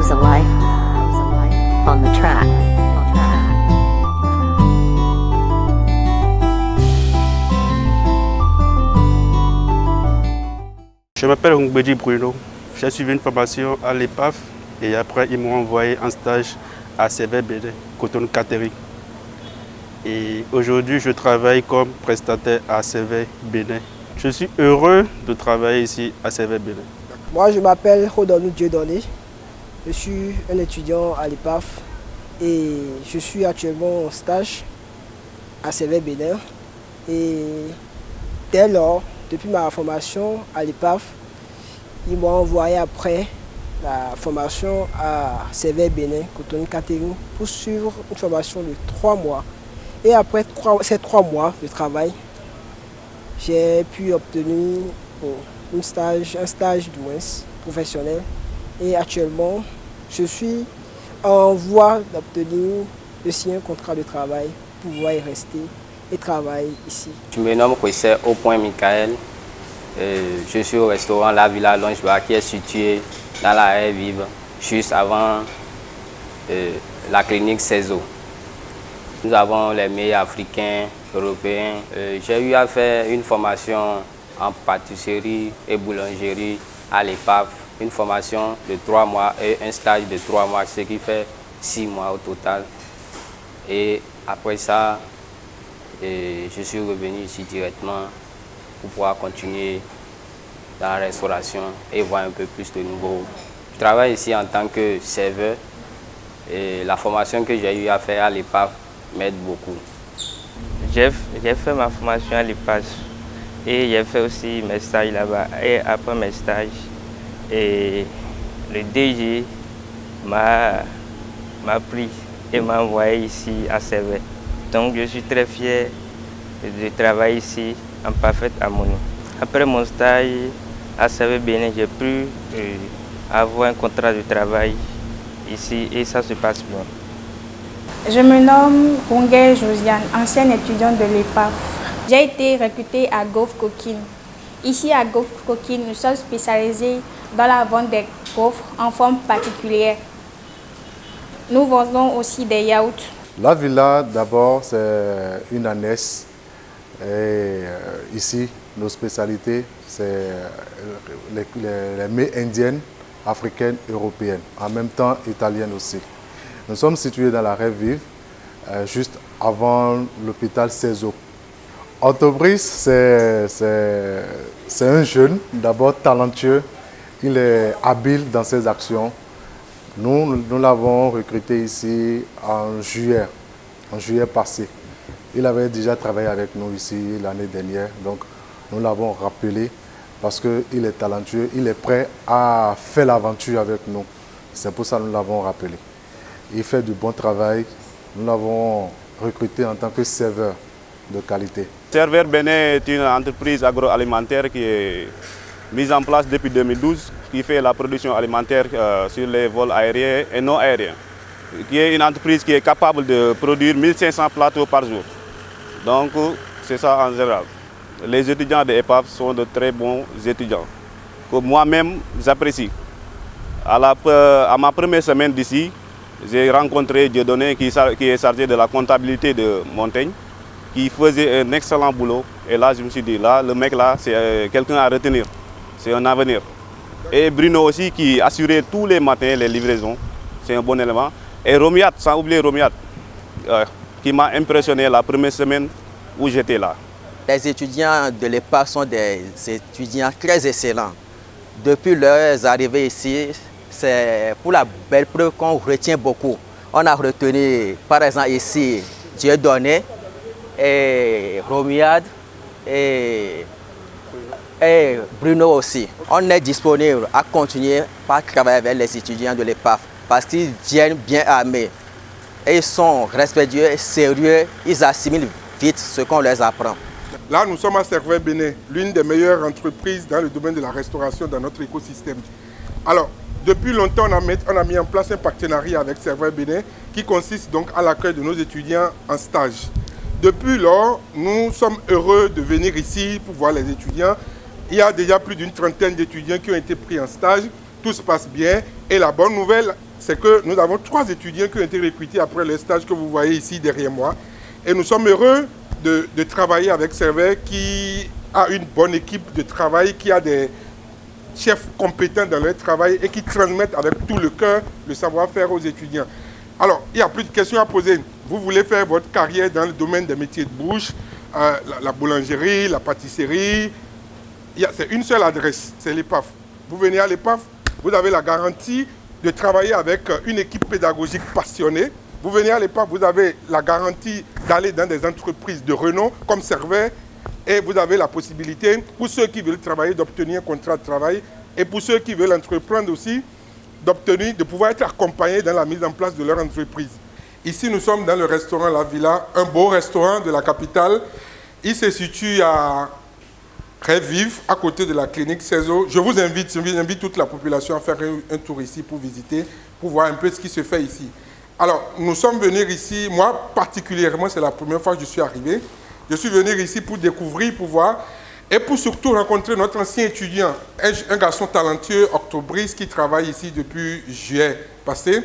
How's a life on the track. Je m'appelle Hungbedi Bruno. J'ai suivi une formation à l'EPAF et après ils m'ont envoyé en stage à CV Bénin, Cotonou Catering. Et aujourd'hui je travaille comme prestataire à CV Bénin. Je suis heureux de travailler ici à CV Bénin. Moi je m'appelle Rodonou Dieudonné. Je suis un étudiant à l'EPAF et je suis actuellement en stage à CV Bénin. Et dès lors, depuis ma formation à l'EPAF, ils m'ont envoyé après la formation à CV Bénin, Cotonou Catering, pour suivre une formation de 3 mois. Et après ces 3 mois de travail, j'ai pu obtenir un stage du moins professionnel. Et actuellement, je suis en voie d'obtenir de signer un contrat de travail pour pouvoir y rester et travailler ici. Je me nomme Kwese Au Point Michael. Je suis au restaurant La Villa Lounge Bar qui est situé dans la Haie Vive, juste avant la clinique CESO. Nous avons les meilleurs africains, européens. J'ai eu à faire une formation en pâtisserie et boulangerie à l'EPAF, une formation de 3 mois et un stage de 3 mois, ce qui fait 6 mois au total. Et après ça, je suis revenu ici directement pour pouvoir continuer dans la restauration et voir un peu plus de nouveaux. Je travaille ici en tant que serveur et la formation que j'ai eu à faire à l'EPAF m'aide beaucoup. J'ai fait ma formation à l'EPAF et j'ai fait aussi mes stages là-bas. Et après mes stages, le DG m'a pris et m'a envoyé ici à CV. Donc je suis très fier de travailler ici en parfaite harmonie. Après mon stage à CV Bénin, j'ai pu avoir un contrat de travail ici et ça se passe bien. Je me nomme Rungé Josiane, ancienne étudiante de l'EPAF. J'ai été recrutée à Gaufres Coquines. Ici à Gaufres Coquines, nous sommes spécialisés dans la vente des gaufres en forme particulière. Nous vendons aussi des yaourts. La villa, d'abord, c'est une annexe. Et ici, nos spécialités, c'est les mets indiennes, africaines, européennes, en même temps italiennes aussi. Nous sommes situés dans la Haie Vive, juste avant l'hôpital CESO. Otto Brice, c'est un jeune, d'abord talentueux. Il est habile dans ses actions. Nous l'avons recruté ici en juillet passé. Il avait déjà travaillé avec nous ici l'année dernière, donc nous l'avons rappelé parce qu'il est talentueux, il est prêt à faire l'aventure avec nous. C'est pour ça que nous l'avons rappelé. Il fait du bon travail, nous l'avons recruté en tant que serveur de qualité. Serveur Bénin est une entreprise agroalimentaire qui est mise en place depuis 2012, qui fait la production alimentaire sur les vols aériens et non aériens, qui est une entreprise qui est capable de produire 1500 plateaux par jour. Donc c'est ça en général. Les étudiants de l'EPAF sont de très bons étudiants, que moi-même j'apprécie. À ma première semaine d'ici, j'ai rencontré Dieudonné qui est chargé de la comptabilité de Montaigne, qui faisait un excellent boulot. Et là, je me suis dit, là, le mec là, c'est quelqu'un à retenir, c'est un avenir. Et Bruno aussi qui assurait tous les matins les livraisons, c'est un bon élément. Et Romiat, sans oublier Romiat, qui m'a impressionné la première semaine où j'étais là. Les étudiants de l'EPAF sont des étudiants très excellents. Depuis leur arrivée ici, c'est pour la belle preuve qu'on retient beaucoup. On a retenu par exemple ici Dieudonné et Romiad et Bruno aussi. On est disponible à continuer à travailler avec les étudiants de l'EPAF parce qu'ils viennent bien armés. Et ils sont respectueux, sérieux, ils assimilent vite ce qu'on leur apprend. Là, nous sommes à CV Bénin, l'une des meilleures entreprises dans le domaine de la restauration dans notre écosystème. Alors, depuis longtemps, on a mis en place un partenariat avec CV Bénin qui consiste donc à l'accueil de nos étudiants en stage. Depuis lors, nous sommes heureux de venir ici pour voir les étudiants. Il y a déjà plus d'une trentaine d'étudiants qui ont été pris en stage. Tout se passe bien. Et la bonne nouvelle, c'est que nous avons 3 étudiants qui ont été recrutés après le stage que vous voyez ici derrière moi. Et nous sommes heureux de travailler avec Servais qui a une bonne équipe de travail, qui a des chefs compétents dans leur travail et qui transmettent avec tout le cœur le savoir-faire aux étudiants. Alors, il n'y a plus de questions à poser. Vous voulez faire votre carrière dans le domaine des métiers de bouche, la boulangerie, la pâtisserie. C'est une seule adresse, c'est l'EPAF. Vous venez à l'EPAF, vous avez la garantie de travailler avec une équipe pédagogique passionnée. Vous venez à l'EPAF, vous avez la garantie d'aller dans des entreprises de renom comme Servais. Et vous avez la possibilité, pour ceux qui veulent travailler, d'obtenir un contrat de travail. Et pour ceux qui veulent entreprendre aussi, de pouvoir être accompagnés dans la mise en place de leur entreprise. Ici, nous sommes dans le restaurant La Villa, un beau restaurant de la capitale. Il se situe à Crève-Vive, à côté de la clinique CESO. Je vous invite toute la population à faire un tour ici pour visiter, pour voir un peu ce qui se fait ici. Alors, nous sommes venus ici, moi particulièrement, c'est la première fois que je suis arrivé. Je suis venu ici pour découvrir, pour voir, et pour surtout rencontrer notre ancien étudiant, un garçon talentueux, Octobrice, qui travaille ici depuis juillet passé.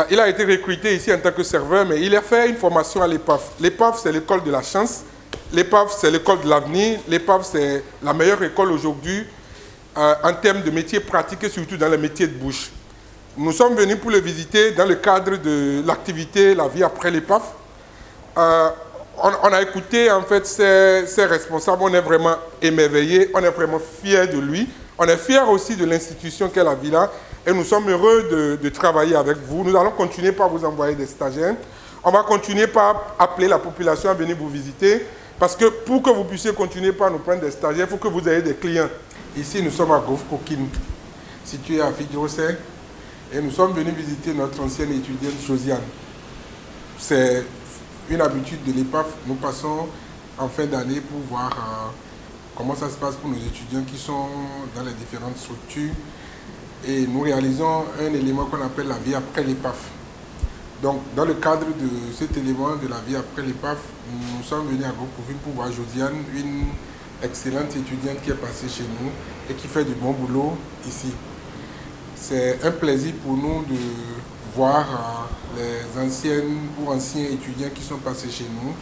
Il a été recruté ici en tant que serveur, mais il a fait une formation à l'EPAF. L'EPAF, c'est l'école de la chance. L'EPAF, c'est l'école de l'avenir. L'EPAF, c'est la meilleure école aujourd'hui en termes de métiers pratiques et surtout dans les métiers de bouche. Nous sommes venus pour le visiter dans le cadre de l'activité La vie après l'EPAF. On a écouté en fait ses responsables, on est vraiment émerveillés, on est vraiment fiers de lui. On est fiers aussi de l'institution qu'est la Villa et nous sommes heureux de travailler avec vous. Nous allons continuer par vous envoyer des stagiaires. On va continuer par appeler la population à venir vous visiter parce que pour que vous puissiez continuer par nous prendre des stagiaires, il faut que vous ayez des clients. Ici, nous sommes à Gove Coquine, situé à Fidjosé, et nous sommes venus visiter notre ancienne étudiante Josiane. C'est une habitude de l'EPAF, nous passons en fin d'année pour voir comment ça se passe pour nos étudiants qui sont dans les différentes structures. Et nous réalisons un élément qu'on appelle la vie après l'EPAF. Donc, dans le cadre de cet élément de la vie après l'EPAF, nous sommes venus à Gove pour voir Josiane, une excellente étudiante qui est passée chez nous et qui fait du bon boulot ici. C'est un plaisir pour nous de voir les anciennes ou anciens étudiants qui sont passés chez nous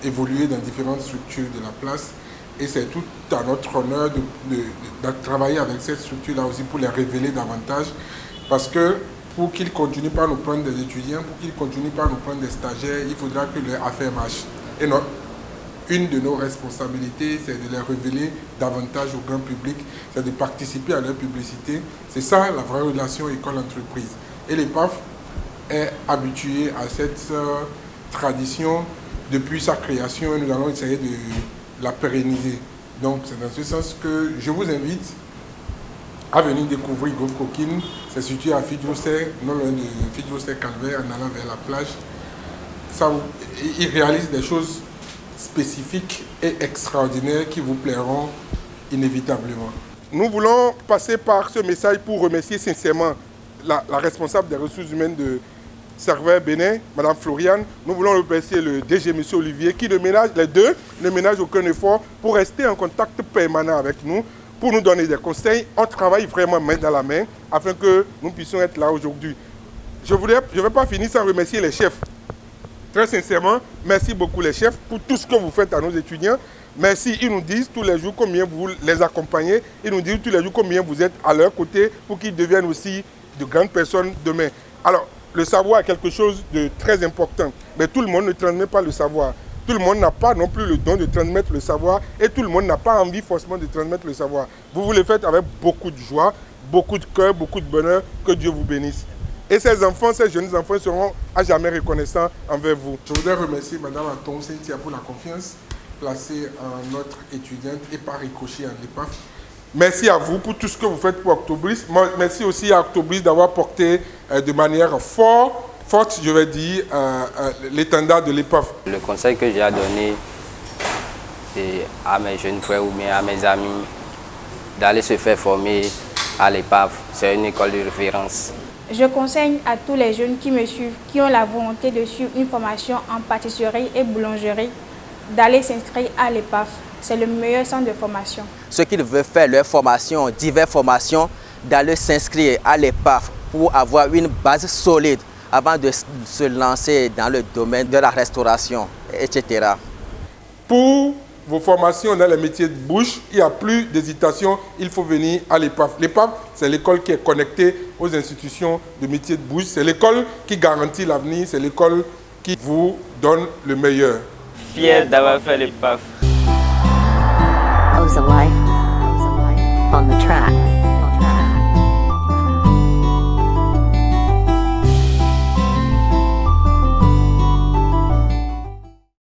évoluer dans différentes structures de la place. Et c'est tout à notre honneur de travailler avec cette structure-là aussi pour les révéler davantage. Parce que pour qu'ils continuent par nous prendre des étudiants, pour qu'ils continuent par nous prendre des stagiaires, il faudra que leur affaire marche. Et une de nos responsabilités, c'est de les révéler davantage au grand public, c'est de participer à leur publicité. C'est ça la vraie relation école-entreprise. Et l'EPAF est habitué à cette tradition depuis sa création et nous allons essayer de la pérenniser. Donc c'est dans ce sens que je vous invite à venir découvrir Gove Coquine. C'est situé à Fidjosé, non loin de Fidjosé-Calvaire, en allant vers la plage. Il réalise des choses spécifiques et extraordinaires qui vous plairont inévitablement. Nous voulons passer par ce message pour remercier sincèrement la responsable des ressources humaines de Servais Bénin, Mme Floriane. Nous voulons remercier le DG, M. Olivier, qui les deux ne ménagent aucun effort pour rester en contact permanent avec nous, pour nous donner des conseils. On travaille vraiment main dans la main afin que nous puissions être là aujourd'hui. Je ne vais pas finir sans remercier les chefs. Très sincèrement, merci beaucoup les chefs pour tout ce que vous faites à nos étudiants. Merci, ils nous disent tous les jours combien vous les accompagnez. Ils nous disent tous les jours combien vous êtes à leur côté pour qu'ils deviennent aussi de grandes personnes demain. Alors, le savoir est quelque chose de très important. Mais tout le monde ne transmet pas le savoir. Tout le monde n'a pas non plus le don de transmettre le savoir et tout le monde n'a pas envie forcément de transmettre le savoir. Vous le faites avec beaucoup de joie, beaucoup de cœur, beaucoup de bonheur. Que Dieu vous bénisse. Et ces enfants, ces jeunes enfants seront à jamais reconnaissants envers vous. Je voudrais remercier Mme Aton Cynthia pour la confiance placée en notre étudiante et par ricochet à l'EPAF. Merci à vous pour tout ce que vous faites pour Octobrice. Merci aussi à Octobrice d'avoir porté de manière forte, je vais dire, l'étendard de l'EPAF. Le conseil que j'ai à donner à mes jeunes frères ou bien à mes amis, d'aller se faire former à l'EPAF. C'est une école de référence. Je conseille à tous les jeunes qui me suivent, qui ont la volonté de suivre une formation en pâtisserie et boulangerie, d'aller s'inscrire à l'EPAF. C'est le meilleur centre de formation. Ceux qui veulent faire leur formation, diverses formations, d'aller s'inscrire à l'EPAF pour avoir une base solide avant de se lancer dans le domaine de la restauration, etc. Pour vos formations dans les métiers de bouche, il n'y a plus d'hésitation, il faut venir à l'EPAF. L'EPAF, c'est l'école qui est connectée aux institutions de métiers de bouche. C'est l'école qui garantit l'avenir, c'est l'école qui vous donne le meilleur. Fier d'avoir fait l'EPAF. Oza Life. On the track.